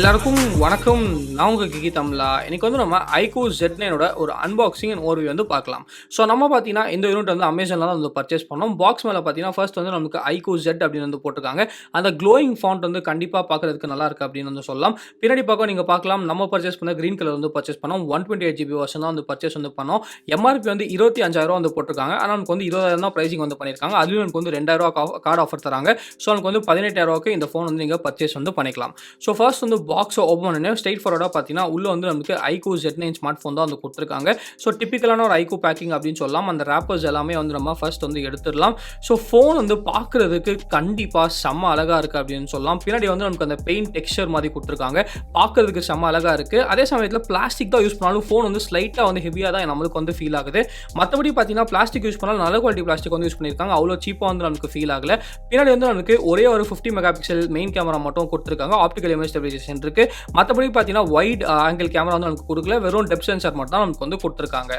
எல்லாருக்கும் வணக்கம். நான் உங்கள் கிகிதம்லா. இன்னைக்கு வந்து நம்ம iQOO Z9ஓட ஒரு அன்பாக்சிங் அண்ட் ஓவர்வியூ வந்து பார்க்கலாம். ஸோ நம்ம பார்த்தீங்கன்னா இந்த யூனிட் வந்து அமேசானில் தான் வந்து பர்ச்சேஸ் பண்ணோம். பாக்ஸ் மேலே பார்த்தீங்கன்னா ஃபர்ஸ்ட் வந்து நமக்கு iQOO Z அப்படின்னு வந்து போட்டிருக்காங்க. அந்த க்ளோயிங் ஃபாண்ட் வந்து கண்டிப்பாக பார்க்குறதுக்கு நல்லா இருக்குது அப்படின்னு வந்து சொல்லலாம். பின்னாடி பக்கம் நீங்கள் பார்க்கலாம், நம்ம பர்ச்சேஸ் பண்ண க்ரீன் கலர் வந்து பர்ச்சேஸ் பண்ணோம். 128GB வருஷன் தான் வந்து பர்ச்சேஸ் வந்து பண்ணோம். எம்ஆர்பி வந்து 25,000 வந்து போட்டிருக்காங்க. ஆனால் நமக்கு வந்து 20,000 தான் ப்ரைசிங் வந்து பண்ணியிருக்காங்க. அதுவும் எனக்கு வந்து 2,000 கார்டு ஆஃபர் தராங்க. ஸோ எனக்கு வந்து 18,000 இந்த ஃபோன் வந்து நீங்கள் பர்ச்சேஸ் வந்து பண்ணிக்கலாம். ஸோ ஃபர்ஸ்ட் வந்து பாக்ஸை ஓப்பன் பண்ணி ஸ்ட்ரெயிட் ஃபார்வர்டாக பார்த்தீங்கன்னா உள்ள வந்து நமக்கு iQOO Z9 ஸ்மார்ட் ஃபோன் தான் வந்து கொடுத்துருக்காங்க. ஸோ டிப்பிக்கலான ஒரு iQOO பேக்கிங் அப்படின்னு சொல்லலாம். அந்த ரேப்பர்ஸ் எல்லாமே வந்து நம்ம ஃபர்ஸ்ட் வந்து எடுத்துடலாம். ஸோ ஃபோன் வந்து பார்க்குறதுக்கு கண்டிப்பாக செம்ம அழகாக இருக்குது அப்படின்னு சொல்லலாம். பின்னாடி வந்து நமக்கு அந்த பெயிண்ட் டெக்ஸ்சர் மாதிரி கொடுத்துருக்காங்க. பார்க்குறதுக்கு செம்ம அழகாக இருக்குது. அதே சமயத்தில் பிளாஸ்டிக் தான் யூஸ் பண்ணாலும் ஃபோன் வந்து ஸ்லைட்டாக வந்து ஹெவியாக தான் நம்மளுக்கு வந்து ஃபீல் ஆகுது. மற்றபடி பார்த்தீங்கன்னா பிளாஸ்டிக் யூஸ் பண்ணாலும் நல்ல குவாலிட்டி பிளாஸ்டிக் வந்து யூஸ் பண்ணியிருக்காங்க. அவ்வளோ சீப்பாக வந்து நமக்கு ஃபீல் ஆகல. பின்னாடி வந்து நமக்கு ஒரே ஒரு 50 மெகா பிக்சல் மெயின் கேமரா மட்டும் கொடுத்துருக்காங்க. ஆப்டிகல் இமேஜ் ஸ்டெபிலைசேஷன் இருக்குது. மற்றபடி பார்த்தீங்கன்னா வைட் ஆங்கிள் கேமரா வந்து நமக்கு கொடுக்கல. வெறும் டெப்த் சென்சார் மட்டும் தான் நமக்கு வந்து கொடுத்துருக்காங்க.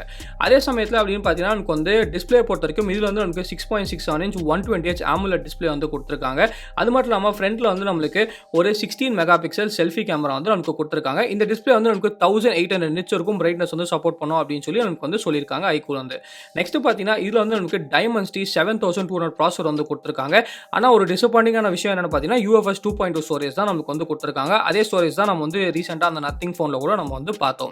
அதே சமயத்தில் அப்படின்னு பார்த்தீங்கன்னா நமக்கு வந்து டிஸ்பிளே பொறுத்த வரைக்கும் இதில் வந்து நமக்கு 6.67 இன்ச் 120Hz AMOLED டிஸ்பிளே வந்து கொடுத்துருக்காங்க. அது மட்டும் இல்லாமல் ஃப்ரண்ட்டில் வந்து நம்மளுக்கு ஒரு 16 மெகா பிக்சல் செல்ஃபி கேமரா வந்து நமக்கு கொடுத்துருக்காங்க. இந்த டிஸ்பிளே வந்து நமக்கு 1800 நிட்ஸ் இருக்கும் பிரைட்னஸ் வந்து சப்போர்ட் பண்ணும் அப்படின்னு சொல்லி நமக்கு வந்து சொல்லியிருக்காங்க iQOO வந்து. நெக்ஸ்ட் பார்த்தீங்கன்னா இதில் வந்து நமக்கு Dimensity 7200 ப்ராசஸர் வந்து கொடுத்துருக்காங்க. ஆனால் ஒரு டிசப்பாயிண்டிங்கான விஷயம் என்னென்னு பார்த்தீங்கன்னா UFS 2.2 ஸ்டோரேஜ் தான் நமக்கு வந்து கொடுத்துருக்காங்க. அதே ஸ்டோரேஜ் தான் நம்ம வந்து ரீசெண்டாக அந்த நத்திங் ஃபோனில் கூட நம்ம வந்து பார்த்தோம்.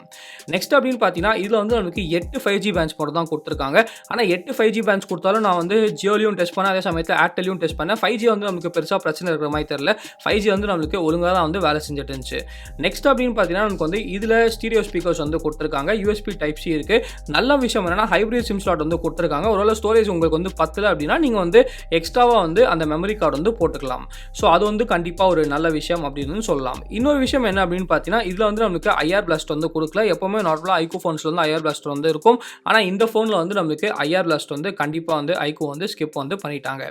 நெக்ஸ்ட் அப்படின்னு பார்த்தீங்கன்னா இதில் வந்து நமக்கு 8 5G பேண்ட்ஸ் மட்டும் தான் கொடுத்துருக்காங்க. ஆனால் 8 5G பேண்ட்ஸ் கொடுத்தாலும் நான் வந்து ஜியோலையும் டெஸ்ட் பண்ணேன், அதே சமயத்தில் ஏர்டெல்லையும் டெஸ்ட் பண்ணேன். 5G வந்து நமக்கு பெருசாக பிரச்சனை இருக்கிற மாதிரி தெரியல. 5G வந்து நம்மளுக்கு ஒழுங்காக தான் வந்து வேலை செஞ்சுட்டு இருந்துச்சு. நெக்ஸ்ட் அப்படின்னு பார்த்தீங்கன்னா நமக்கு வந்து இதில் ஸ்டீரியோ ஸ்பீக்கர்ஸ் வந்து கொடுத்துருக்காங்க. USB Type-C இருக்குது. நல்ல விஷயம் என்னன்னா ஹைப்ரிட் சிம் ஸ்லாட் வந்து கொடுத்துருக்காங்க. ஒருவேளை ஸ்டோரேஜ் உங்களுக்கு வந்து பத்தல அப்படின்னா நீங்கள் வந்து எக்ஸ்ட்ராவாக வந்து அந்த மெமரி கார்டு வந்து போட்டுக்கலாம். ஸோ அது வந்து கண்டிப்பாக ஒரு நல்ல விஷயம் அப்படின்னு சொல்லலாம். இன்னொரு விஷயம் என்ன அப்படின்னு பார்த்தீங்கன்னா இதில் வந்து நமக்கு IR பிளாஸ்ட் வந்து கொடுக்கல. எப்பவுமே நார்மலாக iQOO ஃபோன்ஸில் வந்து IR பிளாஸ்ட் வந்து இருக்கும். ஆனால் இந்த ஃபோனில் வந்து நமக்கு IR பிளாஸ்ட் வந்து கண்டிப்பாக வந்து iQOO வந்து ஸ்கிப் வந்து பண்ணிட்டாங்க.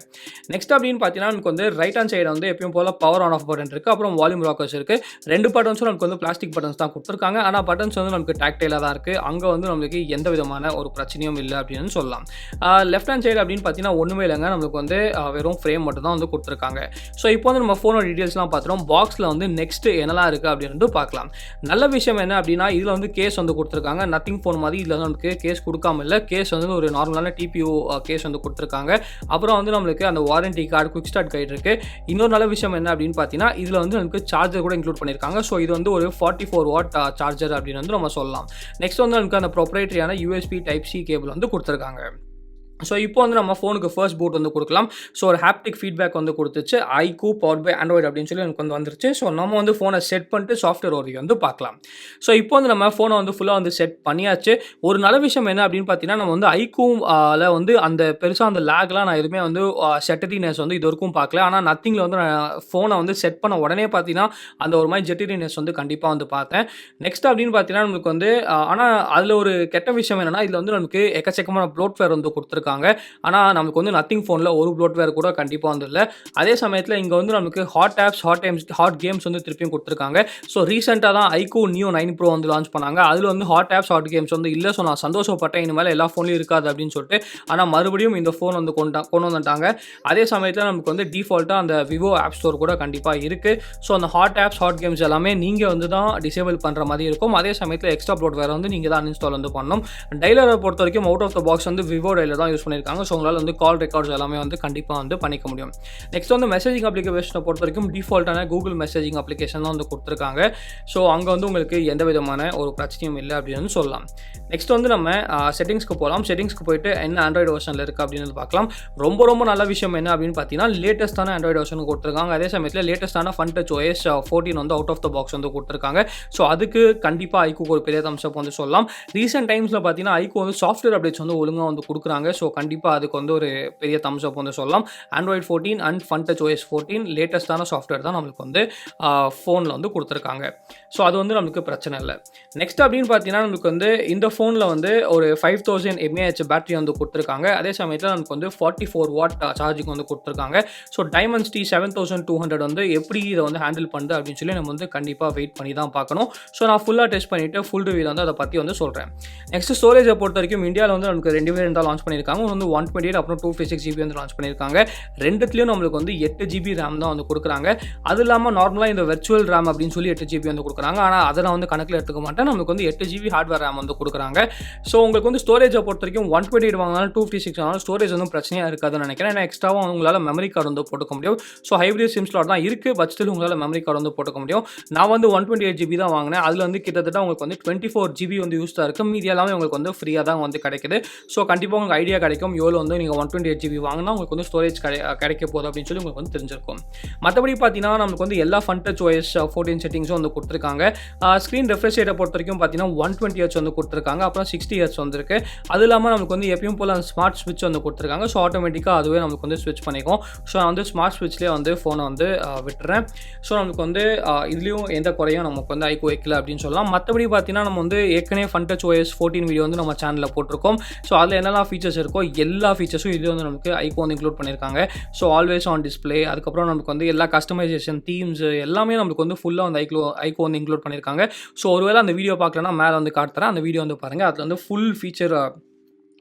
நெக்ஸ்ட் அப்படின்னு பார்த்தீங்கன்னா நமக்கு வந்து ரைட் ஹேண்ட் சைடு வந்து எப்பயும் போல பவர் ஆன் ஆஃப் பட்டன் இருக்குது. அப்புறம் வால்யூம் ராக்கர்ஸ் இருக்குது. 2 பட்டன்ஸும் நமக்கு வந்து பிளாஸ்டிக் பட்டன்ஸ் தான் கொடுத்துருக்காங்க. ஆனால் பட்டன்ஸ் வந்து நமக்கு டாக்டைலாக தான் இருக்குது. அங்கே வந்து நமக்கு எந்த விதமான ஒரு பிரச்சனையும் இல்லை அப்படின்னு சொல்லலாம். லெஃப்ட் ஹேண்ட் சைடு அப்படின்னு பார்த்தீங்கன்னா ஒன்றுமே இல்லைங்க, நம்மளுக்கு வந்து வெறும் ஃப்ரேம் மட்டும் தான் வந்து கொடுத்துருக்காங்க. ஸோ இப்போ வந்து நம்ம ஃபோனோட டீட்டெயில்ஸ்லாம் பார்த்துட்டோம். பாக்ஸில் வந்து நெக்ஸ்ட் என்னெல்லாம் இருக்குது அப்படின்னு பார்க்கலாம். நல்ல விஷயம் என்ன அப்படின்னா இதில் வந்து கேஸ் வந்து கொடுத்துருக்காங்க. நத்திங் ஃபோன் மாதிரி இதில் வந்து நமக்கு கேஸ் கொடுக்காம இல்லை. கேஸ் வந்து ஒரு நார்மலான TPU கேஸ் வந்து கொடுத்துருக்காங்க. அப்புறம் வந்து நம்மளுக்கு அந்த warranty card, quick start guide இருக்குது. இன்னொரு நல்ல விஷயம் என்ன அப்படின்னு பார்த்தீங்கன்னா இதில் வந்து நமக்கு சார்ஜர் கூட இன்க்ளூட் பண்ணியிருக்காங்க. ஸோ இது வந்து ஒரு 44 வாட் சார்ஜர் அப்படின்னு வந்து நம்ம சொல்லலாம். நெக்ஸ்ட் வந்து நமக்கு அந்த ப்ரொப்ரைட்டரியான USB Type-C கேபிள் வந்து கொடுத்துருக்காங்க. ஸோ இப்போ வந்து நம்ம ஃபோனுக்கு ஃபர்ஸ்ட் பூட் வந்து கொடுக்கலாம். ஸோ ஒரு ஹாப்டிக் ஃபீட்பேக் வந்து கொடுத்துச்சு. iQOO பவர் பை ஆண்ட்ராய்டு அப்படின்னு சொல்லி எனக்கு வந்து வந்துருச்சு. ஸோ நம்ம வந்து ஃபோனை செட் பண்ணிட்டு சாஃப்ட்வேர் ஓரியை வந்து பார்க்கலாம். ஸோ இப்போ வந்து நம்ம ஃபோனை வந்து ஃபுல்லாக வந்து செட் பண்ணியாச்சு. ஒரு நல்ல விஷயம் என்ன அப்படின்னு பார்த்தீங்கன்னா நம்ம வந்து iQOO வந்து அந்த பெருசாக அந்த லேக்லாம் நான் எதுவுமே வந்து ஷட்டரினஸ் வந்து இது வரைக்கும் பார்க்கல. ஆனால் நத்திங்கில் வந்து நான் ஃபோனை வந்து செட் பண்ண உடனே பார்த்தீங்கன்னா அந்த ஒரு மாதிரி ஜெட்டரினஸ் வந்து கண்டிப்பாக வந்து பார்த்தேன். நெக்ஸ்ட் அப்படின்னு பார்த்தீங்கன்னா நமக்கு வந்து ஆனால் அதில் ஒரு கெட்ட விஷயம் என்னென்னா இதில் வந்து நமக்கு எக்கச்சக்கமான ப்ளோட்வேர் வந்து கொடுத்துருக்காங்க. ஆனால் நமக்கு வந்து நத்திங் ஃபோனில் ஒரு ப்ளோட்வேர் கூட கண்டிப்பாக வந்து இல்லை. அதே சமயத்தில் இங்கே வந்து நமக்கு ஹாட் ஆப்ஸ், ஹாட் கேம்ஸ் வந்து திருப்பியும் கொடுத்துருக்காங்க. ஸோ ரீசெண்டாக தான் iQOO Neo 9 Pro வந்து லான்ச் பண்ணாங்க. அதில் வந்து ஹாட் ஆப்ஸ், ஹாட் கேம்ஸ் வந்து இல்லை. ஸோ நான் சந்தோஷப்பட்டேன், இனிமேல் எல்லா ஃபோன்லையும் இருக்காது அப்படின்னு சொல்லிட்டு. ஆனால் மறுபடியும் இந்த ஃபோன் வந்து கொண்டு வந்துட்டாங்க. அதே சமயத்தில் நமக்கு வந்து டிஃபால்ட்டாக அந்த விவோ ஆப் ஸ்டோர் கூட கண்டிப்பாக இருக்குது. ஸோ அந்த ஹாட் ஆப்ஸ், ஹாட் கேம்ஸ் எல்லாமே நீங்கள் வந்து தான் டிசேபிள் பண்ணுற மாதிரி இருக்கும். அதே சமயத்தில் எக்ஸ்ட்ரா ப்ளோட்வேர் வந்து நீங்கள் தான் இன்ஸ்டால் வந்து பண்ணணும். டைலரை பொறுத்த வரைக்கும் அவுட் ஆஃப் த பாக்ஸ் வந்து விவோ டைலர் தான் யூஸ் பண்ணியிருக்காங்க. ஸோ உங்களால் வந்து கால் ரெக்கார்ட்ஸ் எல்லாமே வந்து கண்டிப்பாக வந்து பண்ணிக்க முடியும். நெக்ஸ்ட் வந்து மெசேஜிங் அப்ளிகேஷனை பொறுத்த வரைக்கும் டிஃபால்ட்டான கூகுள் மெசேஜிங் அப்ளிகேஷன் தான் வந்து கொடுத்துருக்காங்க. ஸோ அங்கே வந்து உங்களுக்கு எந்த விதமான ஒரு பிரச்சனையும் இல்லை அப்படின்னு சொல்லலாம். நெக்ஸ்ட் வந்து நம்ம செட்டிங்ஸ்க்கு போகலாம். செட்டிங்ஸ்க்கு போயிட்டு என்ன ஆண்ட்ராய்டு வெர்ஷனில் இருக்குது அப்படின்னு பார்க்கலாம். ரொம்ப நல்ல விஷயம் என்ன அப்படின்னு பார்த்தீங்கன்னா லேட்டஸ்ட்டான ஆண்ட்ராய்டு வெர்ஷன் கொடுத்துருக்காங்க. அதே சமயத்தில் லேட்டஸ்ட்டான FunTouch OS 14 வந்து அவுட் ஆஃப் த பாக்ஸ் வந்து கொடுத்துருக்காங்க. ஸோ அதுக்கு கண்டிப்பாக iQOO ஒரு பெரிய தம்ஸ் அப் வந்து சொல்லலாம். ரீசெண்ட் டைம்ஸில் பார்த்தீங்கன்னா iQOO வந்து சாஃப்ட்வேர் அப்டேட்ஸ் வந்து ஒழுங்காக வந்து கொடுக்குறாங்க. ஸோ கண்டிப்பாக அதுக்கு வந்து ஒரு பெரிய தம்ஸ் அப் வந்து சொல்லலாம். Android 14 அண்ட் FunTouch OS 14 லேட்டஸ்ட்டான சாஃப்ட்வேர் தான் நம்மளுக்கு வந்து ஃபோனில் வந்து கொடுத்துருக்காங்க. ஸோ அது வந்து நம்மளுக்கு பிரச்சனை இல்லை. நெக்ஸ்ட் அப்படின்னு பார்த்தீங்கன்னா நமக்கு வந்து இந்த ஃபோனில் வந்து ஒரு 5000 mAh பேட்டரி வந்து கொடுத்துருக்காங்க. அதே சமயத்தில் நமக்கு வந்து 44 வாட் சார்ஜிங் வந்து கொடுத்துருக்காங்க. ஸோ Dimensity 7200 வந்து எப்படி இதை வந்து ஹேண்டில் பண்ணுது அப்படின்னு சொல்லி நம்ம வந்து கண்டிப்பாக வெயிட் பண்ணி தான் பார்க்கணும். ஸோ நான் ஃபுல்லாக டெஸ்ட் பண்ணிவிட்டு ஃபுல் ரிவ்யூ வந்து அதை பற்றி வந்து சொல்கிறேன். நெக்ஸ்ட் ஸ்டோரேஜை பொறுத்த வரைக்கும் இந்தியாவில் வந்து நமக்கு 2 வேரியன்ட் தான் லான்ச் பண்ணியிருக்காங்க. பண்ணியிருக்காங்க. வந்து 128 அப்புறம் 256 ஜிபி வந்து லான்ச் பண்ணியிருக்காங்க. ரெண்டுத்துலேயும் நம்மளுக்கு வந்து 8 ஜிபி ரேம் தான் வந்து கொடுக்குறாங்க. அது இல்லாமல் நார்மலாக இந்த வெர்ச்சுவல் ரேம் அப்படின்னு சொல்லி 8 ஜிபி வந்து கொடுக்குறாங்க. ஆனால் அதை நான் வந்து கணக்கில் எடுத்துக்க மாட்டேன். நம்மளுக்கு வந்து 8 ஜிபி ஹார்ட்வேர் ரேம் வந்து கொடுக்குறாங்க. ஸோ உங்களுக்கு வந்து ஸ்டோரேஜை பொறுத்த வரைக்கும் 128 வாங்கினாலும் 256 வாங்கினாலும் ஸ்டோரேஜ் வந்து பிரச்சனையாக இருக்காதுன்னு நினைக்கிறேன். ஏன்னா எக்ஸ்ட்ராவாக உங்களால் மெமரி கார்டு வந்து போட்டுக்க முடியும். ஸோ ஹைப்ரிட் சிம் ஸ்லாட் தான் இருக்குது. பட் ஸ்டில் உங்களால் மெமரி கார்டு வந்து போட்டுக்க முடியும். நான் வந்து 128 ஜிபி தான் வாங்கினேன். அதில் வந்து கிட்டத்தட்ட உங்களுக்கு வந்து 24 ஜிபி வந்து யூஸ் தான் இருக்குது. மீதி எல்லாமே உங்களுக்கு வந்து ஃப்ரீயாக தான் வந்து கிடைக்குது. ஸோ கண்டிப்பாக உங்களுக்கு ஐடியா கிடைக்கும் எவ்வளோ வந்து நீங்கள் 128 ஜிபி வாங்கினா உங்களுக்கு வந்து ஸ்டோரேஜ் கிடைக்க போகுது அப்படின்னு சொல்லி உங்களுக்கு வந்து தெரிஞ்சிருக்கும். மற்றபடி பார்த்தீங்கன்னா நமக்கு வந்து எல்லா ஃபன் டச் OS 14 செட்டிங்ஸும் வந்து கொடுத்துருக்காங்க. ஸ்க்ரீன் ரெஃப்ரெஷ் ரேட்டை பொறுத்த வரைக்கும் பார்த்தீங்கன்னா 120 Hz வந்து கொடுத்துருக்காங்க. அப்புறம் 60 Hz வந்துருக்கு. அது இல்லாமல் நமக்கு வந்து எப்பயும் போல் அந்த ஸ்மார்ட் ஸ்விட்ச் வந்து கொடுத்துருக்காங்க. ஸோ ஆட்டோமேட்டிக்காக அதுவே நமக்கு வந்து ஸ்விட்ச் பண்ணிக்கும். ஸோ நான் வந்து ஸ்மார்ட் ஸ்விட்ச்லேயே வந்து ஃபோனை வந்து விட்டுறேன். ஸோ நமக்கு வந்து இதுலேயும் எந்த குறையும் நமக்கு வந்து iQOO வைக்கல அப்படின்னு சொல்லலாம். மற்றபடி பார்த்தீங்கன்னா நம்ம வந்து ஏற்கனவே ஃபன் டச் OS 14 வீடியோ வந்து நம்ம சேனலில் போட்டிருக்கோம். ஸோ அதில் என்னெல்லாம் ஃபீச்சர்ஸ் இருக்கோ எல்லா ஃபீச்சர்ஸும் இது வந்து நமக்கு iQOO வந்து இன்க்ளூட் பண்ணியிருக்காங்க. ஸோ ஆல்வேஸ் ஆன் டிஸ்பிளே, அதுக்கப்புறம் நமக்கு வந்து எல்லா கஸ்டமைசேஷன் தீம்ஸ் எல்லாமே நமக்கு வந்து ஃபுல்லாக வந்து iQOO வந்து இன்க்ளூட் பண்ணியிருக்காங்க. ஸோ ஒருவேளை அந்த வீடியோ பார்க்கலன்னா மேலே வந்து காட்டுறேன். அந்த வீடியோ வந்து பாருங்கள். அதில் வந்து ஃபுல் ஃபீச்சர்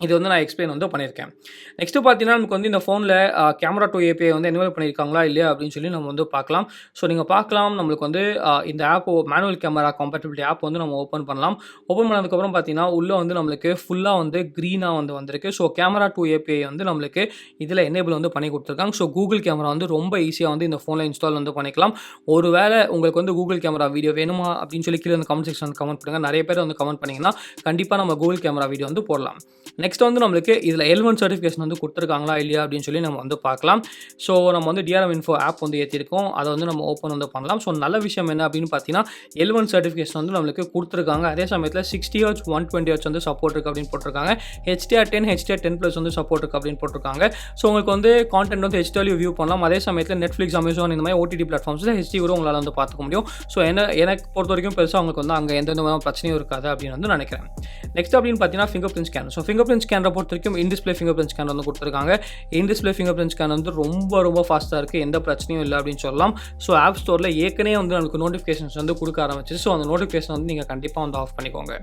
இது வந்து நான் எக்ஸ்பிளைன் வந்து பண்ணியிருக்கேன். நெக்ஸ்ட்டு பார்த்தீங்கன்னா நமக்கு வந்து இந்த ஃபோனில் கேமரா 2 API வந்து எனேபிள் பண்ணியிருக்காங்களா இல்லையா அப்படின்னு சொல்லி நம்ம வந்து பார்க்கலாம். ஸோ நீங்கள் பார்க்கலாம் நம்மளுக்கு வந்து இந்த app manual camera compatibility app வந்து நம்ம ஓப்பன் பண்ணலாம். ஓப்பன் பண்ணதுக்கப்புறம் பார்த்தீங்கன்னா உள்ளே வந்து நம்மளுக்கு ஃபுல்லாக வந்து க்ரீனாக வந்து வந்திருக்கு. ஸோ கேமரா 2 API வந்து நம்மளுக்கு இதில் எனேபிள் வந்து பண்ணி கொடுத்துருக்காங்க. ஸோ கூகுள் கேமரா வந்து ரொம்ப ஈஸியாக வந்து இந்த ஃபோனில் இன்ஸ்டால் வந்து பண்ணிக்கலாம். ஒருவேளை உங்களுக்கு வந்து கூகுள் கேமரா வீடியோ வேணுமா அப்படின்னு சொல்லி கீழே வந்து கமெண்ட் செக்ஷன் கமெண்ட் பண்ணுங்கள். நிறைய பேர் வந்து கமெண்ட் பண்ணிங்கன்னா கண்டிப்பாக நம்ம கூகுள் கேமரா வீடியோ வந்து போடலாம். நெக்ஸ்ட் வந்து நம்மளுக்கு இதில் L1 சர்டிஃபிகேஷன் வந்து கொடுத்துருக்காங்களா இல்லையா அப்படின்னு சொல்லி நம்ம வந்து பார்க்கலாம். ஸோ நம்ம வந்து DRM Info ஆப் வந்து ஏற்றிருக்கோம். அதை வந்து நம்ம ஓப்பன் வந்து பண்ணலாம். ஸோ நல்ல விஷயம் என்ன அப்படின்னு பார்த்தீங்கன்னா L1 சர்டிஃபிகேஷன் வந்து நம்மளுக்கு கொடுத்துருக்காங்க. அதே சமயத்தில் 60 Hz 120 Hz வந்து சப்போர்ட் இருக்குது அப்படின்னு போட்டிருக்காங்க. HDR10 HDR10+ வந்து சப்போர்ட் இருக்குது அப்படின்னு போட்டிருக்காங்க. ஸோ உங்களுக்கு வந்து கான்டென்ட் வந்து HDR வியூ பண்ணலாம். அதே சமயத்தில் Netflix, Amazon இந்த மாதிரி OTT பிளாட்ஃபார்ம்ஸில் HD கூட உங்களால் வந்து பார்த்துக்க முடியும். ஸோ எனக்கு பொறுத்த வரைக்கும் பெருசாக உங்களுக்கு வந்து அங்கே எந்த விதமான பிரச்சனையும் இருக்காது அப்படின்னு வந்து நினைக்கிறேன். நெக்ஸ்ட் அப்படின்னு பார்த்தீங்கன்னா finger print scanner. So finger print ஸ்கேனரை பொறுத்த வரைக்கும் இன்டிஸ்பிளே ஃபிங்கர் பிரிண்ட் ஸ்கேனர் வந்து கொடுத்துருக்காங்க. இன்டிஸ்பிளே ஃபிங்கர் பிரிண்ட் ஸ்கேனர் வந்து ரொம்ப ஃபாஸ்ட்டாக இருக்குது. எந்த பிரச்சனையும் இல்லை அப்படின்னு சொல்லலாம். ஸோ ஆப் ஸ்டோரில் ஏற்கனவே வந்து நமக்கு நோட்டிஃபிகேஷன்ஸ் வந்து கொடுக்க ஆரம்பிச்சு. ஸோ அந்த நோட்டிஃபிகேஷன் வந்து நீங்கள் கண்டிப்பாக வந்து ஆஃப் பண்ணிக்கோங்க.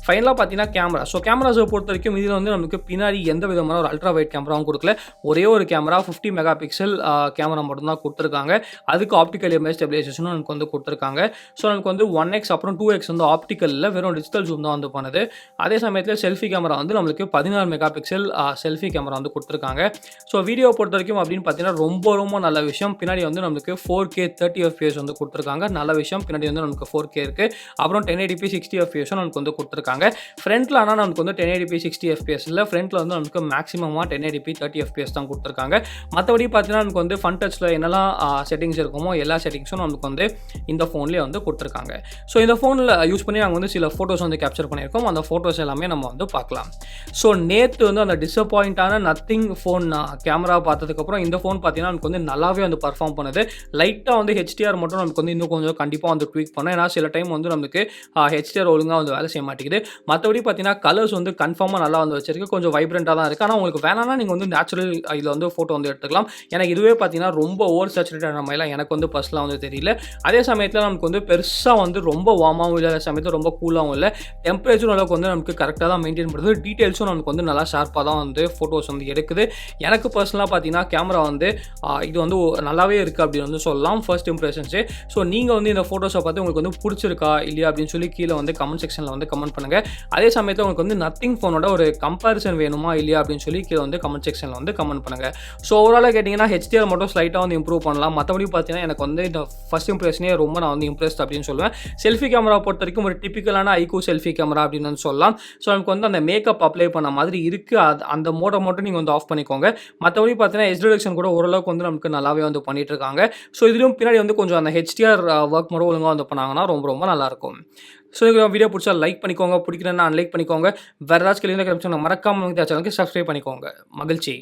ஃபைனலாக பார்த்தீங்கன்னா கேமரா. ஸோ கேமராஸை பொறுத்த வரைக்கும் இதில் வந்து நமக்கு பின்னாடி எந்த விதமான ஒரு அல்ட்ரா வைட் கேமராவும் கொடுக்கல. ஒரே ஒரு கேமரா 50 மெகா பிக்சல் கேமரா மட்டும்தான் கொடுத்துருக்காங்க. அதுக்கு ஆப்டிக்கல் இமேஜ் ஸ்டெபிலைசேஷனும் நமக்கு வந்து கொடுத்துருக்காங்க. ஸோ நமக்கு வந்து 1x அப்புறம் 2x வந்து ஆப்டிக்கலில் வெறும் டிஜிட்டல் ஜூம் தான் வந்து பண்ணுது. அதே சமயத்தில் செல்ஃபி கேமரா வந்து நம்மளுக்கு 14 மெகா பிக்சல் செல்ஃபி கேமரா வந்து கொடுத்துருக்காங்க. ஸோ வீடியோ பொறுத்த வரைக்கும் அப்படின்னு பார்த்தீங்கன்னா ரொம்ப நல்ல விஷயம். பின்னாடி வந்து நமக்கு 4K 30 FPS வந்து கொடுத்துருக்காங்க. நல்ல விஷயம். பின்னாடி வந்து நமக்கு 4K இருக்குது. அப்புறம் 1080p 60 FPS நமக்கு வந்து கொடுத்துருக்காங்க. ஃப்ரண்ட்டில் ஆனால் நமக்கு வந்து 1080p 60 FPS இல்லை. ஃப்ரண்ட்டில் வந்து நமக்கு மேக்ஸிமமாக 1080p 30 FPS தான் கொடுத்துருக்காங்க. மற்றபடி பார்த்தீங்கன்னா நமக்கு வந்து ஃபன் டச்சில் என்னெல்லாம் செட்டிங்ஸ் இருக்குமோ எல்லா செட்டிங்ஸும் நமக்கு வந்து இந்த ஃபோன்லேயே வந்து கொடுத்துருக்காங்க. ஸோ இந்த ஃபோனில் யூஸ் பண்ணி நாங்கள் வந்து சில ஃபோட்டோஸ் வந்து கேப்சர் பண்ணியிருக்கோம். அந்த ஃபோட்டோஸ் எல்லாமே நம்ம வந்து பார்க்கலாம். ஸோ நேற்று வந்து அந்த டிசப்பாயிண்டான நத்திங் ஃபோன் கேமரா பார்த்ததுக்கப்புறம் இந்த ஃபோன் பார்த்தீங்கன்னா நமக்கு வந்து நல்லாவே வந்து பர்ஃபார்ம் பண்ணுது. லைட்டாக வந்து HDR மட்டும் நமக்கு வந்து இன்னும் கொஞ்சம் கண்டிப்பாக வந்து ட்வீக் பண்ணோம். ஏன்னா சில டைம் வந்து நமக்கு HDR ஒழுங்காக வந்து வேலை செய்ய மாட்டேங்குது. மற்றபடி பார்த்தீங்கன்னா கலர்ஸ் வந்து கன்ஃபார்மாக நல்லா வந்து வச்சிருக்கு. கொஞ்சம் வைப்ரண்ட்டாக தான் இருக்குது. ஆனால் உங்களுக்கு வேணாம்னா நீங்கள் வந்து நேச்சுரல் இதில் வந்து ஃபோட்டோ வந்து எடுத்துக்கலாம். எனக்கு இதுவே பார்த்தீங்கன்னா ரொம்ப ஓவர் சேச்சுரேட்டட் மாதிரிலாம் எனக்கு வந்து பர்சனலாக வந்து தெரியல. அதே சமயத்தில் நமக்கு வந்து பெருசாக வந்து ரொம்ப வார்மாகவும் இல்லை, சமயத்தில் ரொம்ப கூலாகவும் இல்லை. டெம்பரேச்சரும் அளவுக்கு வந்து நமக்கு கரெக்டாக தான் மெயின்டைன் பண்ணுறது. டீட்டெயில்ஸும் நமக்கு வந்து நல்லா ஷார்ப்பாக தான் வந்து ஃபோட்டோஸ் வந்து எடுக்குது. எனக்கு பர்சனலாக பார்த்தீங்கன்னா கேமரா வந்து இது வந்து நல்லாவே இருக்குது அப்படின்னு வந்து சொல்லலாம். ஃபர்ஸ்ட் இம்ப்ரெஷன்ஸே. ஸோ நீங்கள் வந்து இந்த ஃபோட்டோஸை பார்த்து உங்களுக்கு வந்து பிடிச்சிருக்கா இல்லையா அப்படின்னு சொல்லி கீழே வந்து கமெண்ட் செக்ஷனில் வந்து கமெண்ட் பண்ணுங்கள். அதே சமயத்தில் உங்களுக்கு வந்து நத்திங் ஃபோனோட ஒரு கம்பேரிசன் வேணுமா இல்லையா அப்படின்னு சொல்லி கீழே வந்து கமெண்ட் செக்ஷனில் வந்து கமெண்ட் பண்ணுங்கள். ஸோ ஓவராலாக கேட்டிங்கன்னா HDR மட்டும் ஸ்லைட்டாக வந்து இம்ப்ரூவ் பண்ணலாம். மற்றபடி பார்த்தீங்கன்னா எனக்கு வந்து இந்த ஃபர்ஸ்ட் இம்ப்ரெஷனே ரொம்ப நான் வந்து இம்ப்ரெஸ்ட் அப்படின்னு சொல்லுவேன். செல்ஃபி கேமரா பொறுத்த வரைக்கும் ஒரு டிப்பிக்கலான iQOO செல்ஃபி கேமரா அப்படின்னு வந்து சொல்லலாம். ஸோ நமக்கு வந்து அந்த மேக்கப் அப்ளை பண்ண மாதிரி இருக்குது. அந்த மோடை மட்டும் நீங்கள் வந்து ஆஃப் பண்ணிக்கோங்க. மற்றபடி பார்த்தீங்கன்னா எட்ஜ் ரிடக்ஷன் கூட ஓரளவுக்கு வந்து நமக்கு நல்லாவே வந்து பண்ணிட்டு இருக்காங்க. ஸோ இதுலையும் பின்னாடி வந்து கொஞ்சம் அந்த HDR ஒர்க் மட்டும் ஒழுங்காக வந்து பண்ணாங்கன்னா ரொம்ப நல்லாயிருக்கும். ஸோ வீடியோ பிடிச்சா லைக் பண்ணிக்கோங்க. பிடிக்கிறேன்னா அன்லைக் பண்ணிக்கோங்க. வேறு ஏதாச்சும் கேள்வி மறக்காமல் சேனலுக்கு சப்ஸ்கிரைப் பண்ணிக்கோங்க. மகிழ்ச்சி.